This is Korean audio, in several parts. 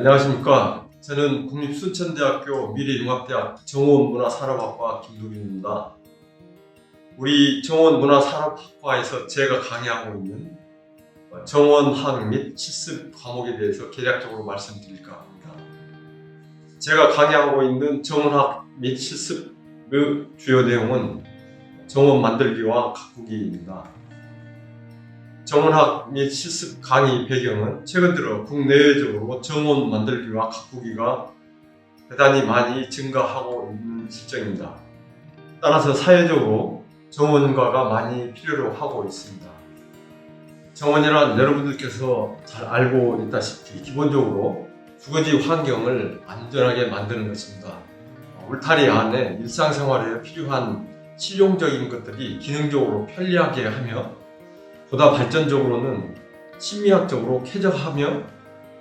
안녕하십니까. 저는 국립순천대학교 미래융합대학 정원문화산업학과 김도균입니다. 우리 정원문화산업학과에서 제가 강의하고 있는 정원학 및 실습 과목에 대해서 개략적으로 말씀드릴까 합니다. 제가 강의하고 있는 정원학 및 실습의 주요 내용은 정원 만들기와 가꾸기입니다. 정원학 및 실습 강의 배경은 최근 들어 국내외적으로 정원 만들기와 가꾸기가 대단히 많이 증가하고 있는 실정입니다. 따라서 사회적으로 정원가가 많이 필요로 하고 있습니다. 정원이란 여러분들께서 잘 알고 있다시피 기본적으로 주거지 환경을 안전하게 만드는 것입니다. 울타리 안에 일상생활에 필요한 실용적인 것들이 기능적으로 편리하게 하며 보다 발전적으로는 심리학적으로 쾌적하며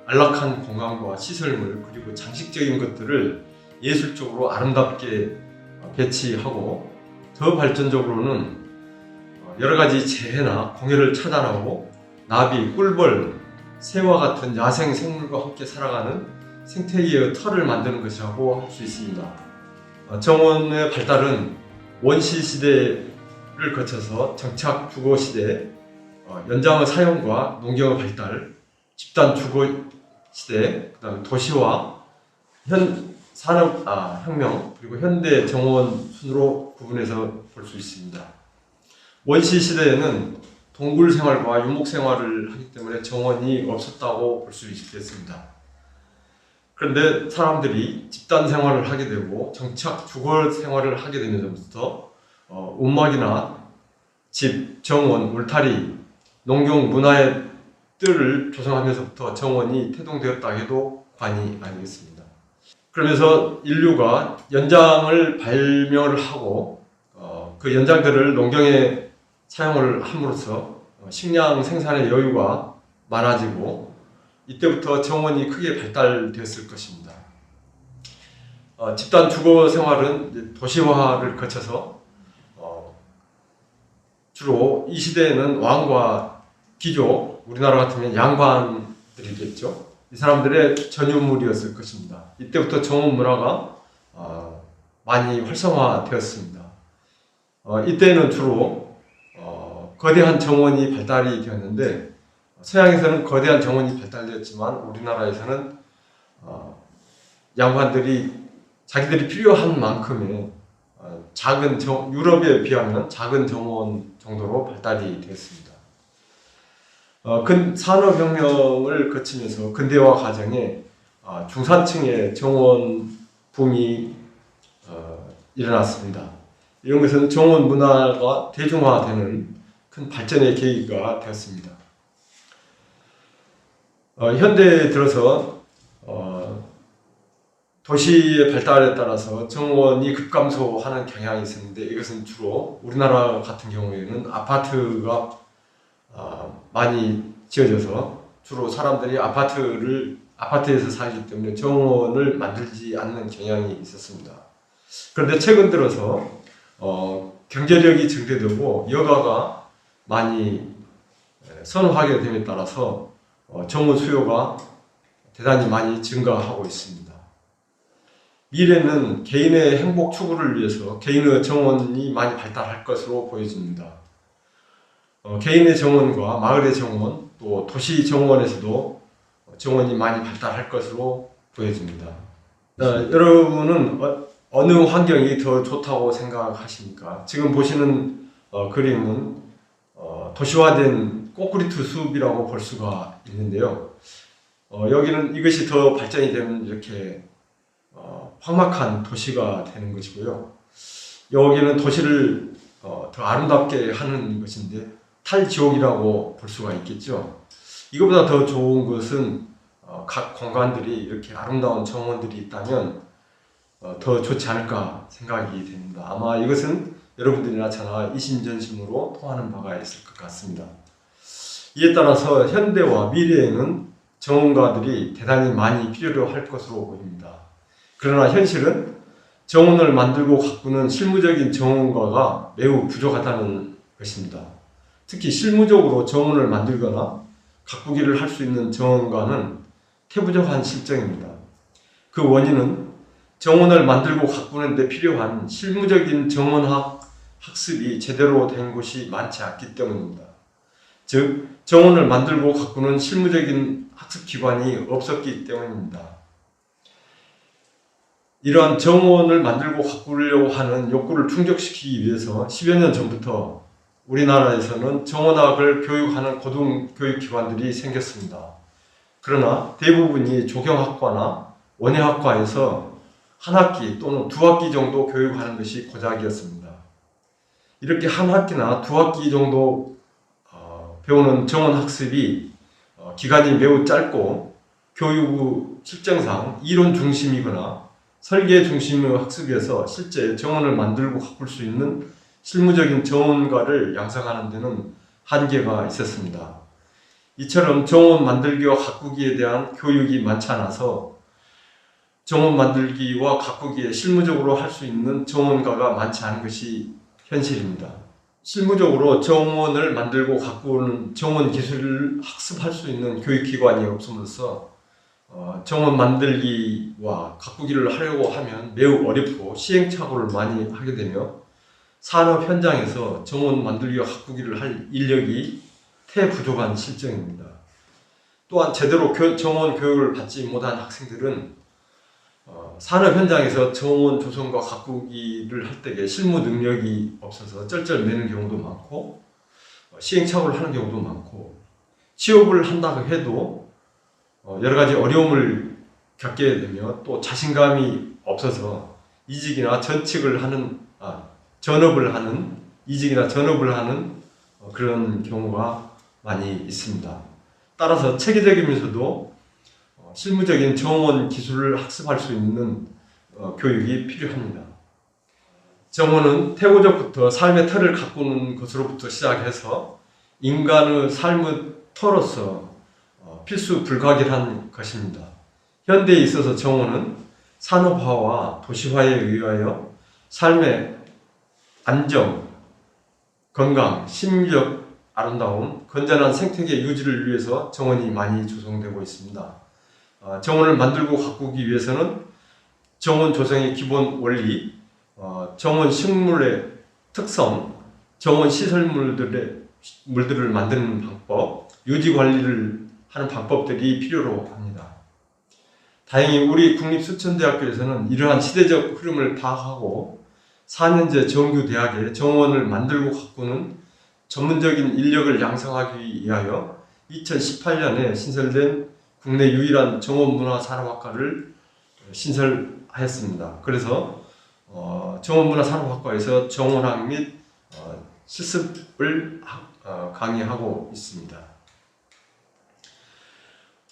안락한 공간과 시설물 그리고 장식적인 것들을 예술적으로 아름답게 배치하고 더 발전적으로는 여러가지 재해나 공해를 차단하고 나비, 꿀벌, 새와 같은 야생 생물과 함께 살아가는 생태계의 털을 만드는 것이라고 할 수 있습니다. 정원의 발달은 원시 시대를 거쳐서 정착 주거 시대, 연장의 사용과 농경의 발달, 집단 주거 시대, 그다음에 도시화, 산업혁명, 그리고 현대 정원 순으로 구분해서 볼 수 있습니다. 원시 시대에는 동굴 생활과 유목 생활을 하기 때문에 정원이 없었다고 볼 수 있겠습니다. 그런데 사람들이 집단 생활을 하게 되고 정착 주거 생활을 하게 되면서부터 움막이나 집, 정원, 울타리, 농경 문화의 뜰을 조성하면서부터 정원이 태동되었다 해도 과언이 아니겠습니다. 그러면서 인류가 연장을 발명을 하고 그 연장들을 농경에 사용을 함으로써 식량 생산의 여유가 많아지고 이때부터 정원이 크게 발달되었을 것입니다. 집단 주거 생활은 도시화를 거쳐서 주로 이 시대에는 왕과 귀족, 우리나라 같으면 양반들이겠죠. 이 사람들의 전유물이었을 것입니다. 이때부터 정원 문화가 많이 활성화되었습니다. 이때는 주로 거대한 정원이 발달이 되었는데 서양에서는 거대한 정원이 발달되었지만 우리나라에서는 양반들이 자기들이 필요한 만큼의 작은 유럽에 비하면 작은 정원 정도로 발달이 됐습니다. 산업혁명을 거치면서 근대화 과정에 중산층의 정원 붐이 일어났습니다. 이런 것은 정원 문화가 대중화되는 큰 발전의 계기가 되었습니다. 현대에 들어서 도시의 발달에 따라서 정원이 급감소하는 경향이 있었는데 이것은 주로 우리나라 같은 경우에는 아파트가 많이 지어져서 주로 사람들이 아파트에서 살기 때문에 정원을 만들지 않는 경향이 있었습니다. 그런데 최근 들어서 경제력이 증대되고 여가가 많이 선호하게 됨에 따라서 정원 수요가 대단히 많이 증가하고 있습니다. 미래는 개인의 행복 추구를 위해서 개인의 정원이 많이 발달할 것으로 보여집니다. 개인의 정원과 마을의 정원, 또 도시 정원에서도 정원이 많이 발달할 것으로 보여집니다. 여러분은 어느 환경이 더 좋다고 생각하십니까? 지금 보시는 그림은 도시화된 콘크리트 숲이라고 볼 수가 있는데요. 여기는 이것이 더 발전이 되면 이렇게 황막한 도시가 되는 것이고요. 여기는 도시를 더 아름답게 하는 것인데 탈지옥이라고 볼 수가 있겠죠. 이것보다 더 좋은 것은 각 공간들이 이렇게 아름다운 정원들이 있다면 더 좋지 않을까 생각이 됩니다. 아마 이것은 여러분들이나 저나 이심전심으로 통하는 바가 있을 것 같습니다. 이에 따라서 현대와 미래에는 정원가들이 대단히 많이 필요로 할 것으로 보입니다. 그러나 현실은 정원을 만들고 가꾸는 실무적인 정원가가 매우 부족하다는 것입니다. 특히 실무적으로 정원을 만들거나 가꾸기를 할 수 있는 정원가는 태부적한 실정입니다. 그 원인은 정원을 만들고 가꾸는 데 필요한 실무적인 정원학 학습이 제대로 된 곳이 많지 않기 때문입니다. 즉, 정원을 만들고 가꾸는 실무적인 학습기관이 없었기 때문입니다. 이러한 정원을 만들고 가꾸려고 하는 욕구를 충족시키기 위해서 10여 년 전부터 우리나라에서는 정원학을 교육하는 고등교육기관들이 생겼습니다. 그러나 대부분이 조경학과나 원예학과에서 한 학기 또는 두 학기 정도 교육하는 것이 고작이었습니다. 이렇게 한 학기나 두 학기 정도 배우는 정원학습이 기간이 매우 짧고 교육 실정상 이론 중심이거나 설계 중심의 학습에서 실제 정원을 만들고 가꿀 수 있는 실무적인 정원가를 양성하는 데는 한계가 있었습니다. 이처럼 정원 만들기와 가꾸기에 대한 교육이 많지 않아서 정원 만들기와 가꾸기에 실무적으로 할 수 있는 정원가가 많지 않은 것이 현실입니다. 실무적으로 정원을 만들고 가꾸는 정원 기술을 학습할 수 있는 교육기관이 없음으로써 정원 만들기와 가꾸기를 하려고 하면 매우 어렵고 시행착오를 많이 하게 되며 산업 현장에서 정원 만들기와 가꾸기를 할 인력이 태부족한 실정입니다. 또한 제대로 정원 교육을 받지 못한 학생들은 산업 현장에서 정원 조성과 가꾸기를 할 때에 실무 능력이 없어서 쩔쩔매는 경우도 많고 시행착오를 하는 경우도 많고 취업을 한다고 해도 여러 가지 어려움을 겪게 되며 또 자신감이 없어서 이직이나 전업을 하는 이직이나 전업을 하는 그런 경우가 많이 있습니다. 따라서 체계적이면서도 실무적인 정원 기술을 학습할 수 있는 교육이 필요합니다. 정원은 태고적부터 삶의 틀을 가꾸는 것으로부터 시작해서 인간의 삶의 터로서 필수 불가결한 것입니다. 현대에 있어서 정원은 산업화와 도시화에 의하여 삶의 안정, 건강, 심리적 아름다움, 건전한 생태계 유지를 위해서 정원이 많이 조성되고 있습니다. 정원을 만들고 가꾸기 위해서는 정원 조성의 기본 원리, 정원 식물의 특성, 정원 시설물들을 만드는 방법, 유지 관리를 하는 방법들이 필요로 합니다. 다행히 우리 국립수천대학교에서는 이러한 시대적 흐름을 파악하고 4년제 정규대학에 정원을 만들고 가꾸는 전문적인 인력을 양성하기 위하여 2018년에 신설된 국내 유일한 정원문화산업학과를 신설하였습니다. 그래서 정원문화산업학과에서 정원학 및 실습을 강의하고 있습니다.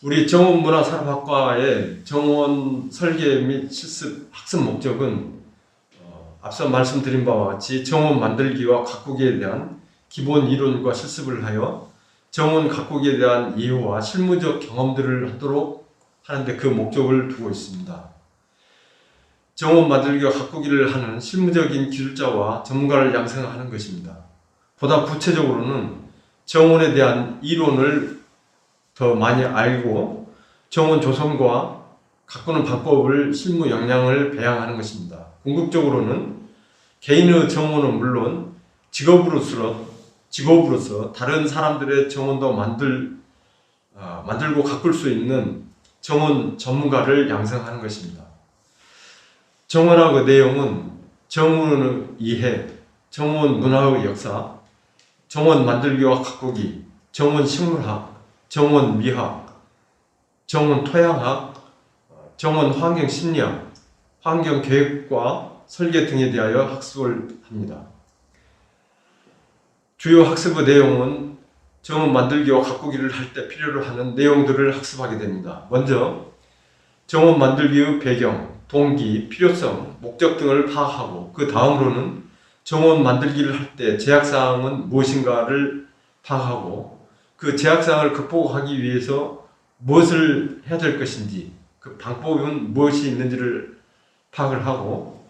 우리 정원문화산업학과의 정원 설계 및 실습 학습 목적은 앞서 말씀드린 바와 같이 정원 만들기와 가꾸기에 대한 기본 이론과 실습을 하여 정원 가꾸기에 대한 이해와 실무적 경험들을 하도록 하는데 그 목적을 두고 있습니다. 정원 만들기와 가꾸기를 하는 실무적인 기술자와 전문가를 양성하는 것입니다. 보다 구체적으로는 정원에 대한 이론을 더 많이 알고 정원 조성과 가꾸는 방법을 실무 역량을 배양하는 것입니다. 궁극적으로는 개인의 정원은 물론 직업으로서 다른 사람들의 정원도 만들고 가꿀 수 있는 정원 전문가를 양성하는 것입니다. 정원학의 내용은 정원의 이해, 정원 문화의 역사, 정원 만들기와 가꾸기, 정원 식물학, 정원 미학, 정원 토양학, 정원 환경 심리학, 환경 계획과 설계 등에 대하여 학습을 합니다. 주요 학습의 내용은 정원 만들기와 가꾸기를 할 때 필요로 하는 내용들을 학습하게 됩니다. 먼저 정원 만들기의 배경, 동기, 필요성, 목적 등을 파악하고 그 다음으로는 정원 만들기를 할 때 제약사항은 무엇인가를 파악하고 그 제약사항을 극복하기 위해서 무엇을 해야 될 것인지 그 방법은 무엇이 있는지를 파악을 하고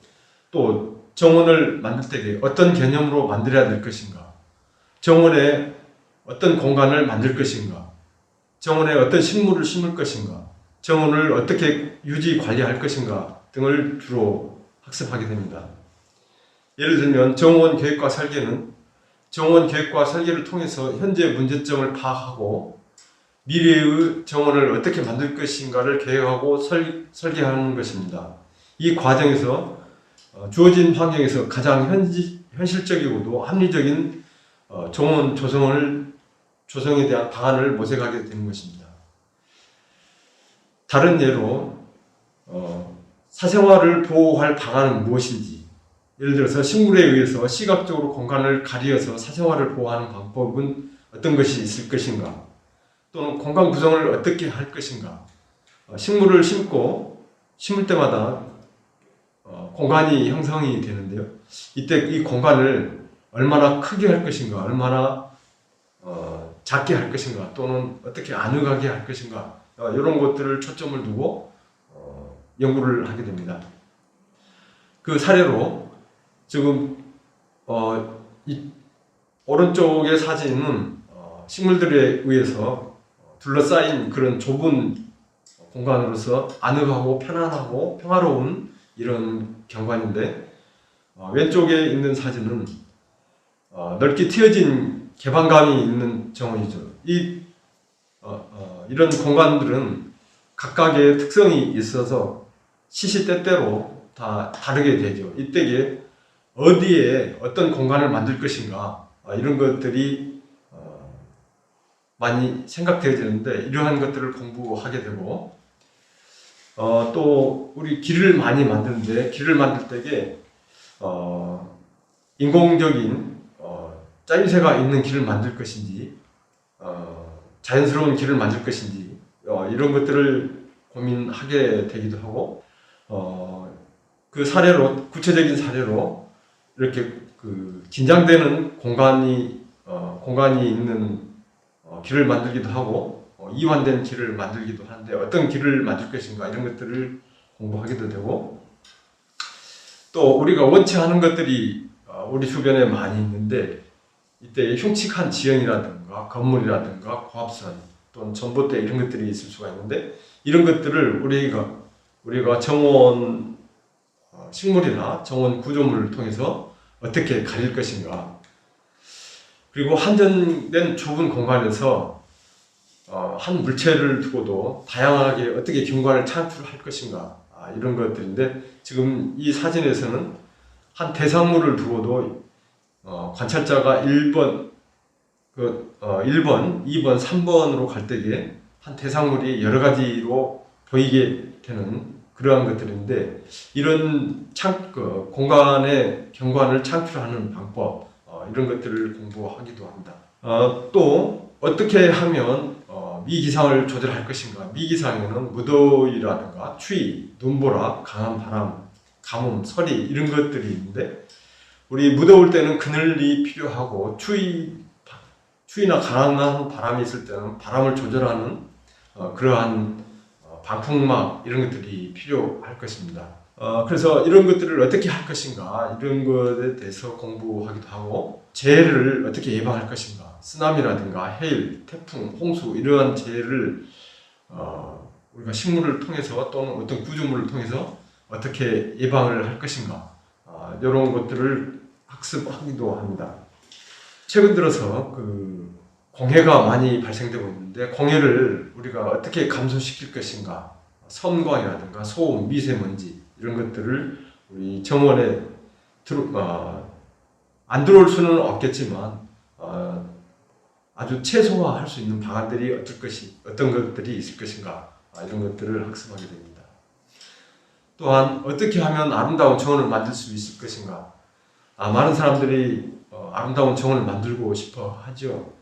또 정원을 만들 때 어떤 개념으로 만들어야 될 것인가, 정원에 어떤 공간을 만들 것인가, 정원에 어떤 식물을 심을 것인가, 정원을 어떻게 유지 관리할 것인가 등을 주로 학습하게 됩니다. 예를 들면 정원 계획과 설계는 정원 계획과 설계를 통해서 현재 문제점을 파악하고 미래의 정원을 어떻게 만들 것인가를 계획하고 설계하는 것입니다. 이 과정에서 주어진 환경에서 가장 현실적이고도 합리적인 정원 조성에 대한 방안을 모색하게 되는 것입니다. 다른 예로 사생활을 보호할 방안은 무엇인지, 예를 들어서 식물에 의해서 시각적으로 공간을 가리어서 사생활을 보호하는 방법은 어떤 것이 있을 것인가, 또는 공간 구성을 어떻게 할 것인가. 식물을 심을 때마다 공간이 형성이 되는데요. 이때 이 공간을 얼마나 크게 할 것인가, 얼마나 작게 할 것인가, 또는 어떻게 아늑하게 할 것인가, 이런 것들을 초점을 두고 연구를 하게 됩니다. 그 사례로 지금 이 오른쪽의 사진은 식물들에 의해서 둘러싸인 그런 좁은 공간으로서 아늑하고 편안하고 평화로운 이런 경관인데, 왼쪽에 있는 사진은 넓게 트여진 개방감이 있는 정원이죠. 이런 공간들은 각각의 특성이 있어서 시시때때로 다 다르게 되죠. 이때에 어디에 어떤 공간을 만들 것인가, 이런 것들이 많이 생각되어지는데, 이러한 것들을 공부하게 되고, 또 우리 길을 많이 만드는데, 길을 만들 때에 인공적인 짜임새가 있는 길을 만들 것인지, 자연스러운 길을 만들 것인지, 이런 것들을 고민하게 되기도 하고, 그 사례로, 구체적인 사례로 이렇게 그 긴장되는 공간이 있는 길을 만들기도 하고, 이완된 길을 만들기도 하는데, 어떤 길을 만들 것인가, 이런 것들을 공부하기도 되고, 또 우리가 원치 않은 것들이 우리 주변에 많이 있는데, 이때 흉측한 지형이라든가 건물이라든가 고압선 또는 전봇대 이런 것들이 있을 수가 있는데, 이런 것들을 우리가 정원 식물이나 정원 구조물을 통해서 어떻게 가릴 것인가, 그리고 한정된 좁은 공간에서 한 물체를 두고도 다양하게 어떻게 경관을 창출할 것인가, 이런 것들인데, 지금 이 사진에서는 한 대상물을 두고도 관찰자가 1번, 2번, 3번으로 갈 때에 한 대상물이 여러 가지로 보이게 되는 그러한 것들인데, 이런 공간의 경관을 창출하는 방법, 이런 것들을 공부하기도 합니다. 또 어떻게 하면 미기상을 조절할 것인가. 미기상에는 무더위라든가 추위, 눈보라, 강한 바람, 가뭄, 서리 이런 것들이 있는데, 우리 무더울 때는 그늘이 필요하고, 추위나 강한 바람이 있을 때는 바람을 조절하는 그러한 방풍막 이런 것들이 필요할 것입니다. 그래서 이런 것들을 어떻게 할 것인가, 이런 것에 대해서 공부하기도 하고, 재해를 어떻게 예방할 것인가, 쓰나미라든가 해일, 태풍, 홍수 이러한 재해를 우리가 식물을 통해서 또는 어떤 구조물을 통해서 어떻게 예방을 할 것인가, 이런 것들을 학습하기도 합니다. 최근 들어서 공해가 많이 발생되고 있는데, 공해를 우리가 어떻게 감소시킬 것인가, 섬광이라든가 소음, 미세먼지 이런 것들을 우리 정원에 안 들어올 수는 없겠지만 아주 최소화할 수 있는 방안들이 어떤 것들이 있을 것인가, 이런 것들을 학습하게 됩니다. 또한 어떻게 하면 아름다운 정원을 만들 수 있을 것인가. 많은 사람들이 아름다운 정원을 만들고 싶어 하죠.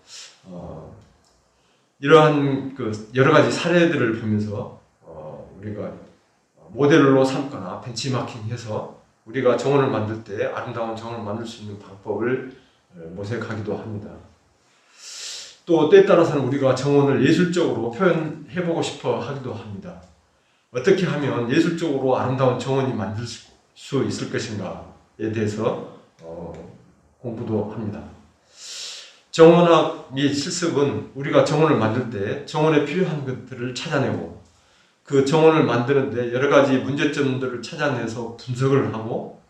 이러한 여러 가지 사례들을 보면서 우리가 모델로 삼거나 벤치마킹해서 우리가 정원을 만들 때 아름다운 정원을 만들 수 있는 방법을 모색하기도 합니다. 또 때에 따라서는 우리가 정원을 예술적으로 표현해보고 싶어 하기도 합니다. 어떻게 하면 예술적으로 아름다운 정원이 만들 수 있을 것인가에 대해서 공부도 합니다. 정원학 및 실습은 우리가 정원을 만들 때 정원에 필요한 것들을 찾아내고, 그 정원을 만드는데 여러 가지 문제점들을 찾아내서 분석을 하고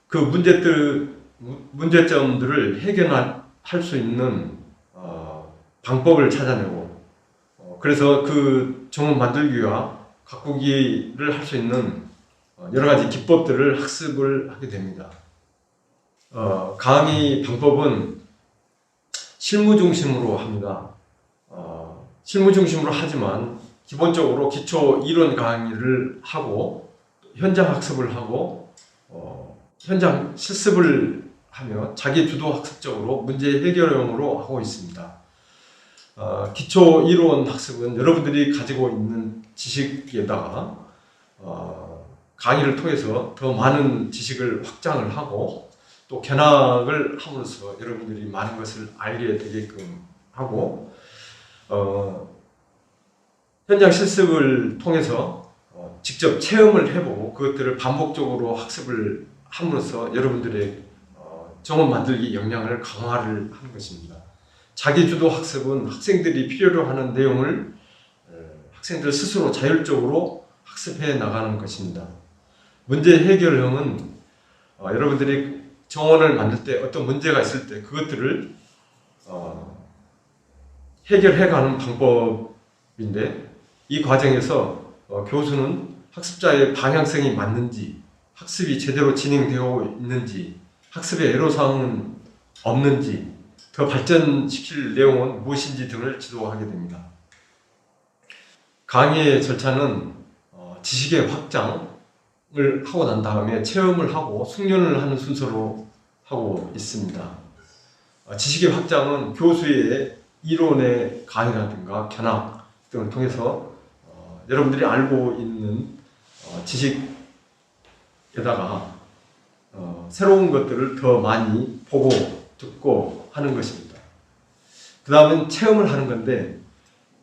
그 문제점들을 해결할 수 있는 방법을 찾아내고 그래서 그 정원 만들기와 가꾸기를 할 수 있는 여러 가지 기법들을 학습을 하게 됩니다. 강의 방법은 실무 중심으로 합니다. 실무 중심으로 하지만 기본적으로 기초 이론 강의를 하고 현장 학습을 하고 현장 실습을 하며 자기 주도 학습적으로 문제 해결형으로 하고 있습니다. 기초 이론 학습은 여러분들이 가지고 있는 지식에다가 강의를 통해서 더 많은 지식을 확장을 하고 또 견학을 함으로써 여러분들이 많은 것을 알게 되게끔 하고 현장 실습을 통해서 직접 체험을 해보고 그것들을 반복적으로 학습을 함으로써 여러분들의 정원 만들기 역량을 강화를 하는 것입니다. 자기주도 학습은 학생들이 필요로 하는 내용을 학생들 스스로 자율적으로 학습해 나가는 것입니다. 문제 해결형은 여러분들이 정원을 만들 때 어떤 문제가 있을 때 그것들을 해결해가는 방법인데 이 과정에서 교수는 학습자의 방향성이 맞는지 학습이 제대로 진행되고 있는지 학습에 애로사항은 없는지 더 발전시킬 내용은 무엇인지 등을 지도하게 됩니다. 강의의 절차는 지식의 확장을 하고 난 다음에 체험을 하고 숙련을 하는 순서로 하고 있습니다. 지식의 확장은 교수의 이론의 강의라든가 견학 등을 통해서 여러분들이 알고 있는 지식에다가 새로운 것들을 더 많이 보고 듣고 하는 것입니다. 그 다음은 체험을 하는 건데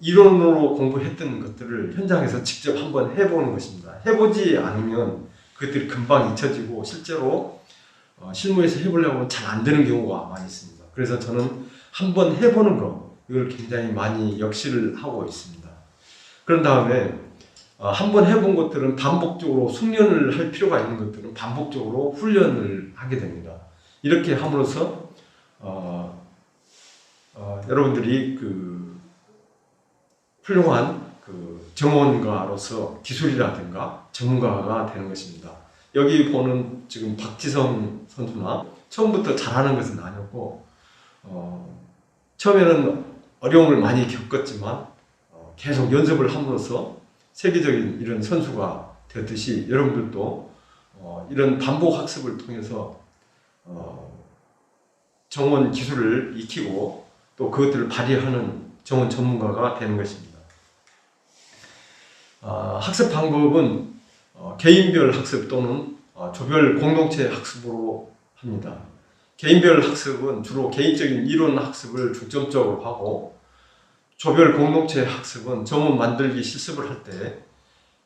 이론으로 공부했던 것들을 현장에서 직접 한번 해보는 것입니다. 해보지 않으면 그것들이 금방 잊혀지고 실제로 실무에서 해보려고 잘 안 되는 경우가 많이 있습니다. 그래서 저는 한번 해보는 거 이걸 굉장히 많이 역시를 하고 있습니다. 그런 다음에 한번 해본 것들은 반복적으로 숙련을 할 필요가 있는 것들은 반복적으로 훈련을 하게 됩니다. 이렇게 함으로써 여러분들이 그 훌륭한 그 정원가로서 기술이라든가 전문가가 되는 것입니다. 여기 보는 지금 박지성 선수나 처음부터 잘하는 것은 아니었고 처음에는 어려움을 많이 겪었지만 계속 연습을 함으로써 세계적인 이런 선수가 되었듯이 여러분들도 이런 반복 학습을 통해서 정원 기술을 익히고 또 그것들을 발휘하는 정원 전문가가 되는 것입니다. 학습 방법은 개인별 학습 또는 조별 공동체 학습으로 합니다. 개인별 학습은 주로 개인적인 이론 학습을 중점적으로 하고 조별 공동체 학습은 정원 만들기 실습을 할 때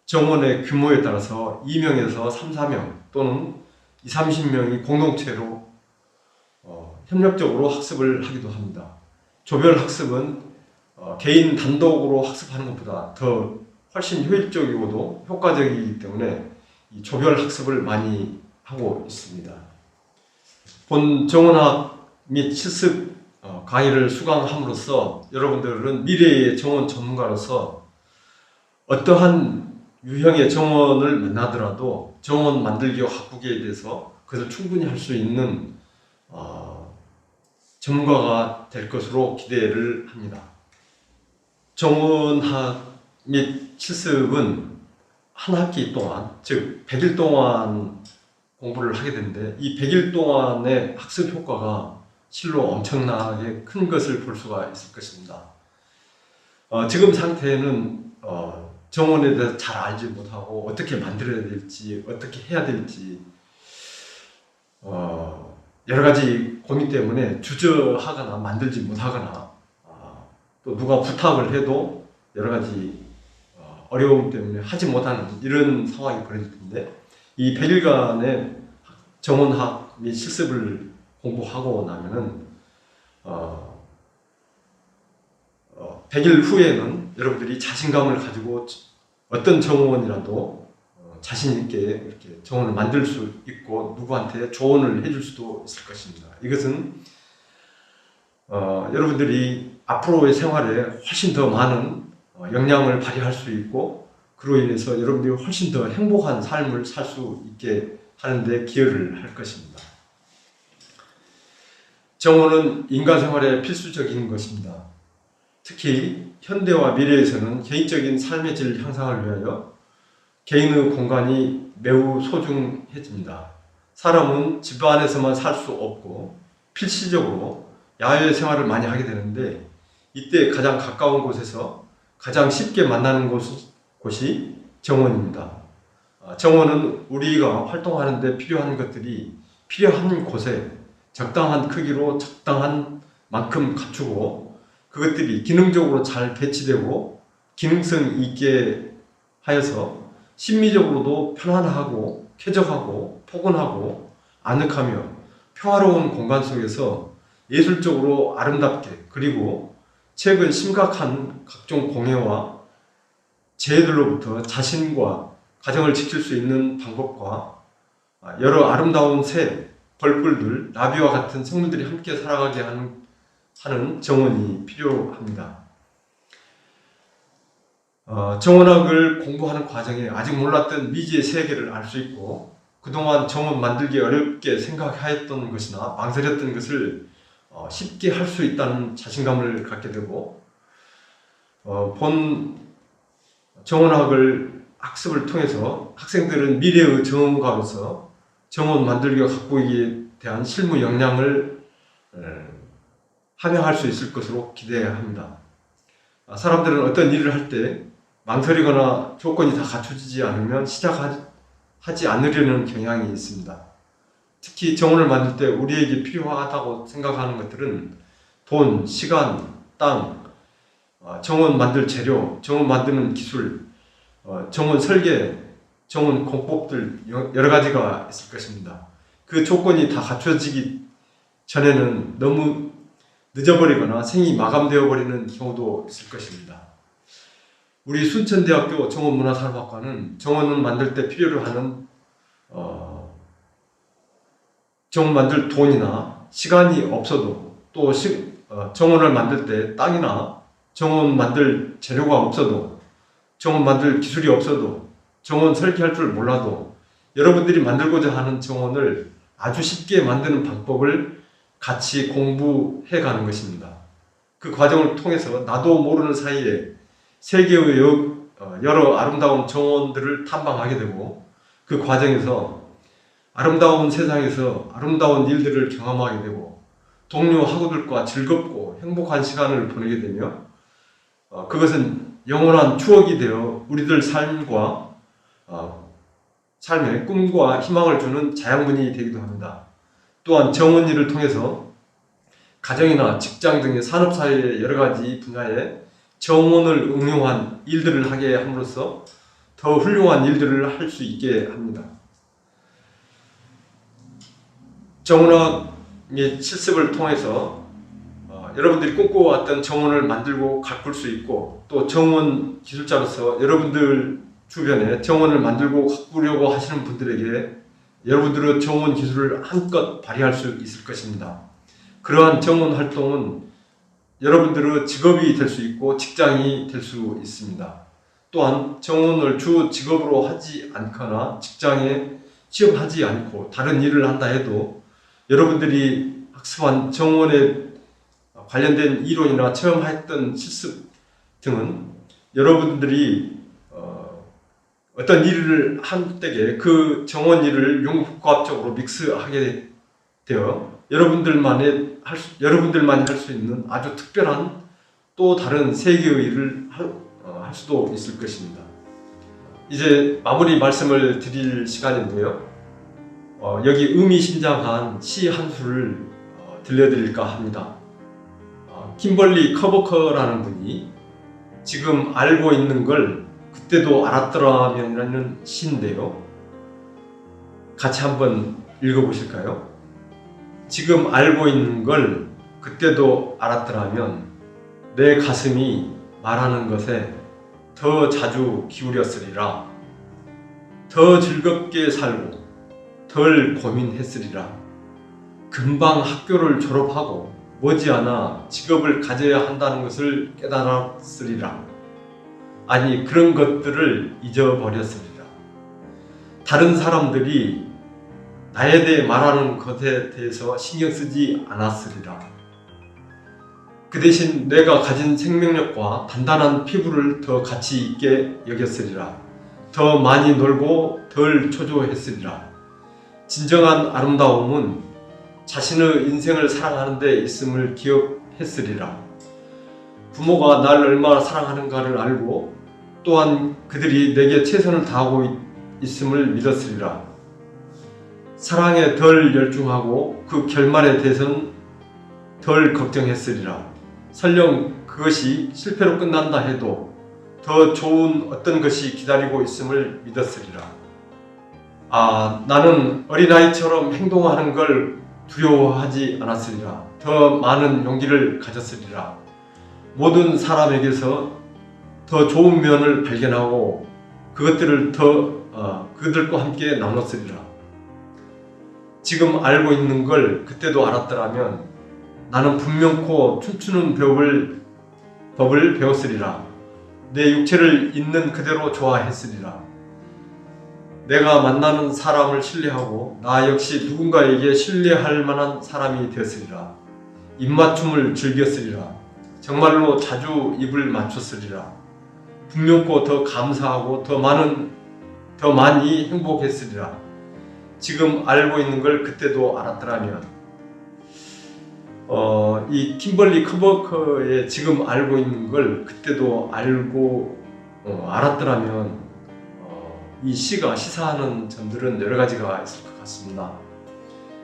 정원의 규모에 따라서 2명에서 3, 4명 또는 20, 30명이 공동체로 협력적으로 학습을 하기도 합니다. 조별 학습은 개인 단독으로 학습하는 것보다 더 훨씬 효율적이고도 효과적이기 때문에 이 조별 학습을 많이 하고 있습니다. 본 정원학 및 실습 강의를 수강함으로써 여러분들은 미래의 정원 전문가로서 어떠한 유형의 정원을 만나더라도 정원 만들기와 가꾸기에 대해서 그것을 충분히 할 수 있는 전문가가 될 것으로 기대를 합니다. 정원학 및 실습은 한 학기 동안, 즉 100일 동안 공부를 하게 되는데 이 100일 동안의 학습 효과가 실로 엄청나게 큰 것을 볼 수가 있을 것입니다. 지금 상태에는 정원에 대해서 잘 알지 못하고 어떻게 만들어야 될지 어떻게 해야 될지 여러 가지 고민 때문에 주저하거나 만들지 못하거나 또 누가 부탁을 해도 여러 가지 어려움 때문에 하지 못하는 이런 상황이 벌어질 텐데 이 100일간의 정원학 및 실습을 공부하고 나면은 100일 후에는 여러분들이 자신감을 가지고 어떤 정원이라도 자신 있게 이렇게 정원을 만들 수 있고 누구한테 조언을 해줄 수도 있을 것입니다. 이것은 여러분들이 앞으로의 생활에 훨씬 더 많은 역량을 발휘할 수 있고 그로 인해서 여러분들이 훨씬 더 행복한 삶을 살 수 있게 하는데 기여를 할 것입니다. 정원은 인간 생활에 필수적인 것입니다. 특히 현대와 미래에서는 개인적인 삶의 질 향상을 위하여 개인의 공간이 매우 소중해집니다. 사람은 집 안에서만 살 수 없고 필시적으로 야외 생활을 많이 하게 되는데 이때 가장 가까운 곳에서 가장 쉽게 만나는 곳이 정원입니다. 정원은 우리가 활동하는 데 필요한 것들이 필요한 곳에 적당한 크기로 적당한 만큼 갖추고 그것들이 기능적으로 잘 배치되고 기능성 있게 하여서 심미적으로도 편안하고 쾌적하고 포근하고 아늑하며 평화로운 공간 속에서 예술적으로 아름답게 그리고 최근 심각한 각종 공해와 재해들로부터 자신과 가정을 지킬 수 있는 방법과 여러 아름다운 새, 벌꿀들, 나비와 같은 생물들이 함께 살아가게 하는 정원이 필요합니다. 정원학을 공부하는 과정에 아직 몰랐던 미지의 세계를 알 수 있고 그동안 정원 만들기 어렵게 생각하였던 것이나 망설였던 것을 쉽게 할 수 있다는 자신감을 갖게 되고 본 정원학을 학습을 통해서 학생들은 미래의 정원가로서 정원 만들기와 가꾸기에 대한 실무 역량을 함양할 수 있을 것으로 기대합니다. 사람들은 어떤 일을 할 때 망설이거나 조건이 다 갖춰지지 않으면 시작하지 않으려는 경향이 있습니다. 특히 정원을 만들 때 우리에게 필요하다고 생각하는 것들은 돈, 시간, 땅, 정원 만들 재료, 정원 만드는 기술, 정원 설계, 정원 공법들 여러 가지가 있을 것입니다. 그 조건이 다 갖춰지기 전에는 너무 늦어버리거나 생이 마감되어 버리는 경우도 있을 것입니다. 우리 순천대학교 정원문화산업학과는 정원을 만들 때 필요로 하는 정원 만들 돈이나 시간이 없어도 또 정원을 만들 때 땅이나 정원 만들 재료가 없어도 정원 만들 기술이 없어도 정원 설계할 줄 몰라도 여러분들이 만들고자 하는 정원을 아주 쉽게 만드는 방법을 같이 공부해 가는 것입니다. 그 과정을 통해서 나도 모르는 사이에 세계의 여러 아름다운 정원들을 탐방하게 되고 그 과정에서 아름다운 세상에서 아름다운 일들을 경험하게 되고 동료 학우들과 즐겁고 행복한 시간을 보내게 되며 그것은 영원한 추억이 되어 우리들 삶과 삶의 꿈과 희망을 주는 자양분이 되기도 합니다. 또한 정원 일을 통해서 가정이나 직장 등의 산업사회의 여러 가지 분야에 정원을 응용한 일들을 하게 함으로써 더 훌륭한 일들을 할 수 있게 합니다. 정원학의 실습을 통해서 여러분들이 꿈꿔왔던 정원을 만들고 가꿀 수 있고 또 정원 기술자로서 여러분들 주변에 정원을 만들고 가꾸려고 하시는 분들에게 여러분들의 정원 기술을 한껏 발휘할 수 있을 것입니다. 그러한 정원 활동은 여러분들의 직업이 될 수 있고 직장이 될 수 있습니다. 또한 정원을 주 직업으로 하지 않거나 직장에 취업하지 않고 다른 일을 한다 해도 여러분들이 학습한 정원에 관련된 이론이나 체험했던 실습 등은 여러분들이 어떤 일을 한 때에 그 정원 일을 융합적으로 믹스하게 되어 여러분들만이 할 수 있는 아주 특별한 또 다른 세계의 일을 할 수도 있을 것입니다. 이제 마무리 말씀을 드릴 시간인데요. 여기 의미심장한 시 한 수를 들려드릴까 합니다. kimberly 커버커라는 분이 지금 알고 있는 걸 그때도 알았더라면이라는 시인데요. 같이 한번 읽어보실까요? 지금 알고 있는 걸 그때도 알았더라면 내 가슴이 말하는 것에 더 자주 기울였으리라. 더 즐겁게 살고 덜 고민했으리라. 금방 학교를 졸업하고 머지않아 직업을 가져야 한다는 것을 깨달았으리라. 아니, 그런 것들을 잊어버렸으리라. 다른 사람들이 나에 대해 말하는 것에 대해서 신경 쓰지 않았으리라. 그 대신 내가 가진 생명력과 단단한 피부를 더 가치 있게 여겼으리라. 더 많이 놀고 덜 초조했으리라. 진정한 아름다움은 자신의 인생을 사랑하는 데 있음을 기억했으리라. 부모가 날 얼마나 사랑하는가를 알고 또한 그들이 내게 최선을 다하고 있음을 믿었으리라. 사랑에 덜 열중하고 그 결말에 대해서는 덜 걱정했으리라. 설령 그것이 실패로 끝난다 해도 더 좋은 어떤 것이 기다리고 있음을 믿었으리라. 나는 어린아이처럼 행동하는 걸 두려워하지 않았으리라. 더 많은 용기를 가졌으리라. 모든 사람에게서 더 좋은 면을 발견하고 그것들을 그들과 함께 나눴으리라. 지금 알고 있는 걸 그때도 알았더라면 나는 분명코 춤추는 법을 배웠으리라. 내 육체를 있는 그대로 좋아했으리라. 내가 만나는 사람을 신뢰하고 나 역시 누군가에게 신뢰할 만한 사람이 되었으리라. 입맞춤을 즐겼으리라. 정말로 자주 입을 맞췄으리라. 분명코 더 감사하고 더 많이 행복했으리라. 지금 알고 있는 걸 그때도 알았더라면 이 kimberly klobucker의 지금 알고 있는 걸 그때도 알았더라면 이 시가 시사하는 점들은 여러 가지가 있을 것 같습니다.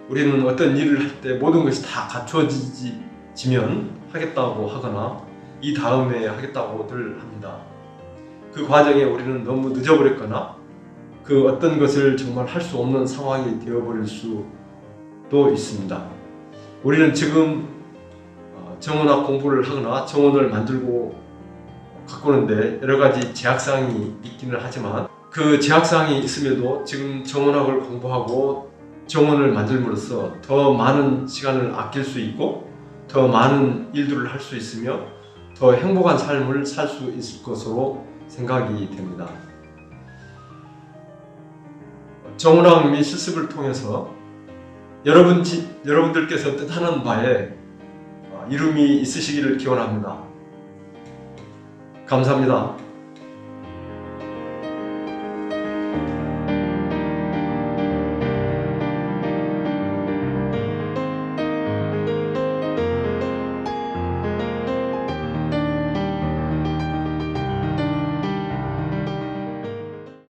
우리는 어떤 일을 할 때 모든 것이 다 갖춰지면 하겠다고 하거나 이 다음에 하겠다고들 합니다. 그 과정에 우리는 너무 늦어버렸거나 그 어떤 것을 정말 할 수 없는 상황이 되어버릴 수도 있습니다. 우리는 지금 정원학 공부를 하거나 정원을 만들고 가꾸는데 여러 가지 제약사항이 있기는 하지만 그 제약사항이 있음에도 지금 정원학을 공부하고 정원을 만들므로써 더 많은 시간을 아낄 수 있고 더 많은 일들을 할 수 있으며 더 행복한 삶을 살 수 있을 것으로 생각이 됩니다. 정원학 및 실습을 통해서 여러분들께서 뜻하는 바에 이룸이 있으시기를 기원합니다. 감사합니다.